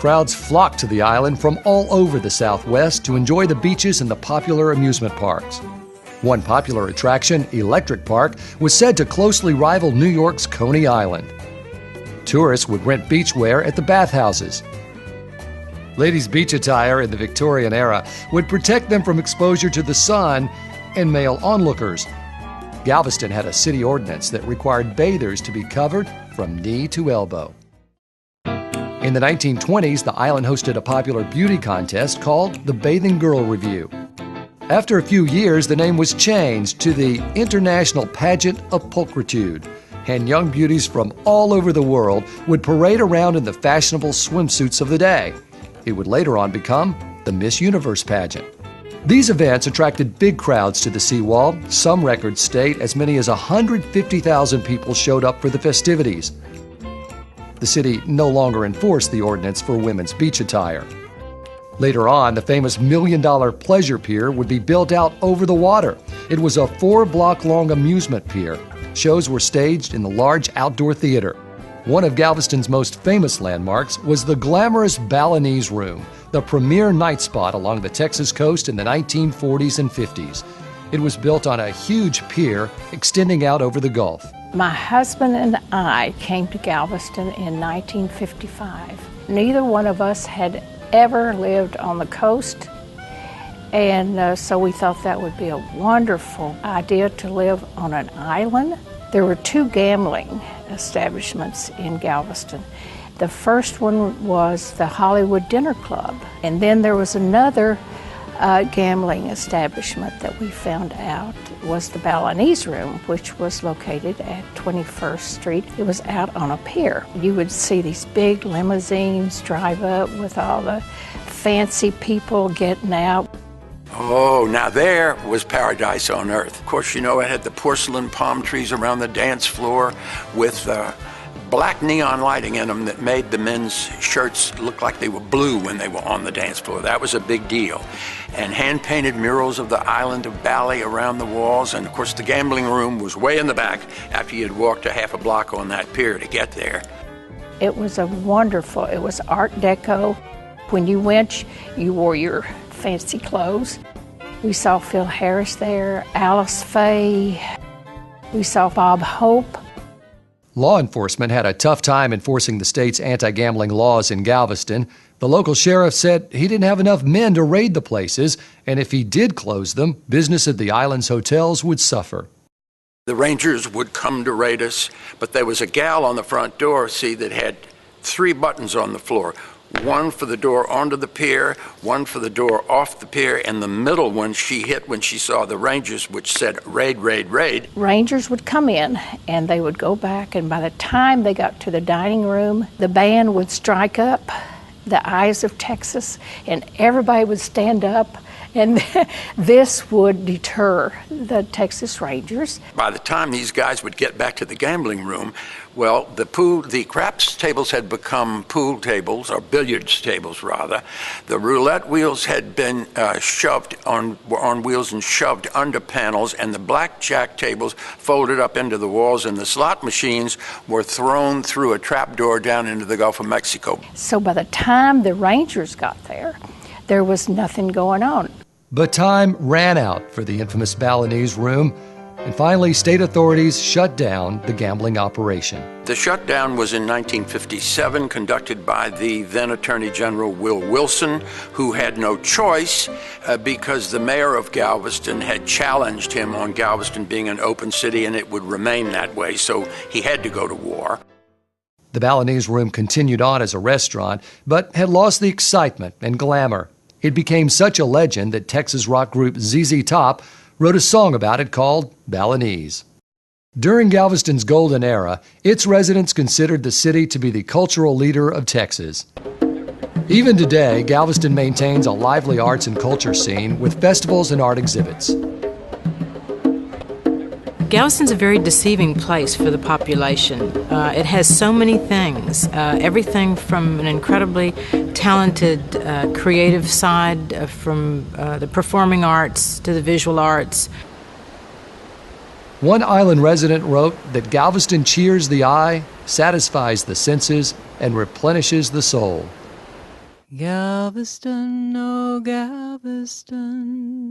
Crowds flocked to the island from all over the Southwest to enjoy the beaches and the popular amusement parks. One popular attraction, Electric Park, was said to closely rival New York's Coney Island. Tourists would rent beachwear at the bathhouses. Ladies' beach attire in the Victorian era would protect them from exposure to the sun and male onlookers. Galveston had a city ordinance that required bathers to be covered from knee to elbow. In the 1920s, the island hosted a popular beauty contest called the Bathing Girl Review. After a few years, the name was changed to the International Pageant of Pulchritude, and young beauties from all over the world would parade around in the fashionable swimsuits of the day. It would later on become the Miss Universe pageant. These events attracted big crowds to the seawall. Some records state as many as 150,000 people showed up for the festivities. The city no longer enforced the ordinance for women's beach attire. Later on, the famous $1 million pleasure pier would be built out over the water. It was a 4-block-long amusement pier. Shows were staged in the large outdoor theater. One of Galveston's most famous landmarks was the glamorous Balinese Room, the premier night spot along the Texas coast in the 1940s and 50s. It was built on a huge pier extending out over the Gulf. My husband and I came to Galveston in 1955. Neither one of us had ever lived on the coast, and so we thought that would be a wonderful idea to live on an island. There were 2 gambling establishments in Galveston. The first one was the Hollywood Dinner Club, and then there was another gambling establishment that we found out was the Balinese Room, which was located at 21st Street. It was out on a pier. You would see these big limousines drive up with all the fancy people getting out. Oh, now there was paradise on earth. Of course, you know, it had the porcelain palm trees around the dance floor with black neon lighting in them that made the men's shirts look like they were blue when they were on the dance floor. That was a big deal. And hand-painted murals of the island of Bali around the walls. And of course, the gambling room was way in the back after you had walked a half a block on that pier to get there. It was it was Art Deco. When you went, you wore your fancy clothes. We saw Phil Harris there, Alice Faye. We saw Bob Hope. Law enforcement had a tough time enforcing the state's anti-gambling laws in Galveston. The local sheriff said he didn't have enough men to raid the places, and if he did close them, business at the island's hotels would suffer. The Rangers would come to raid us, but there was a gal on the front door, see, that had 3 buttons on the floor. One for the door onto the pier, one for the door off the pier, and the middle one she hit when she saw the Rangers, which said, "Raid, raid, raid." Rangers would come in, and they would go back, and by the time they got to the dining room, the band would strike up "The Eyes of Texas," and everybody would stand up, and this would deter the Texas Rangers. By the time these guys would get back to the gambling room, well, the craps tables had become pool tables, or billiards tables rather. The roulette wheels had been were on wheels and shoved under panels, and the blackjack tables folded up into the walls, and the slot machines were thrown through a trap door down into the Gulf of Mexico. So by the time the Rangers got there was nothing going on. But time ran out for the infamous Balinese Room, and finally state authorities shut down the gambling operation. The shutdown was in 1957, conducted by the then Attorney General Will Wilson, who had no choice because the mayor of Galveston had challenged him on Galveston being an open city, and it would remain that way, so he had to go to war. The Balinese Room continued on as a restaurant, but had lost the excitement and glamour. It became such a legend that Texas rock group ZZ Top wrote a song about it called Balinese. During Galveston's golden era, its residents considered the city to be the cultural leader of Texas. Even today, Galveston maintains a lively arts and culture scene with festivals and art exhibits. Galveston's a very deceiving place for the population. It has so many things, everything from an incredibly talented creative side, from the performing arts to the visual arts. One island resident wrote that Galveston cheers the eye, satisfies the senses, and replenishes the soul. Galveston, oh Galveston,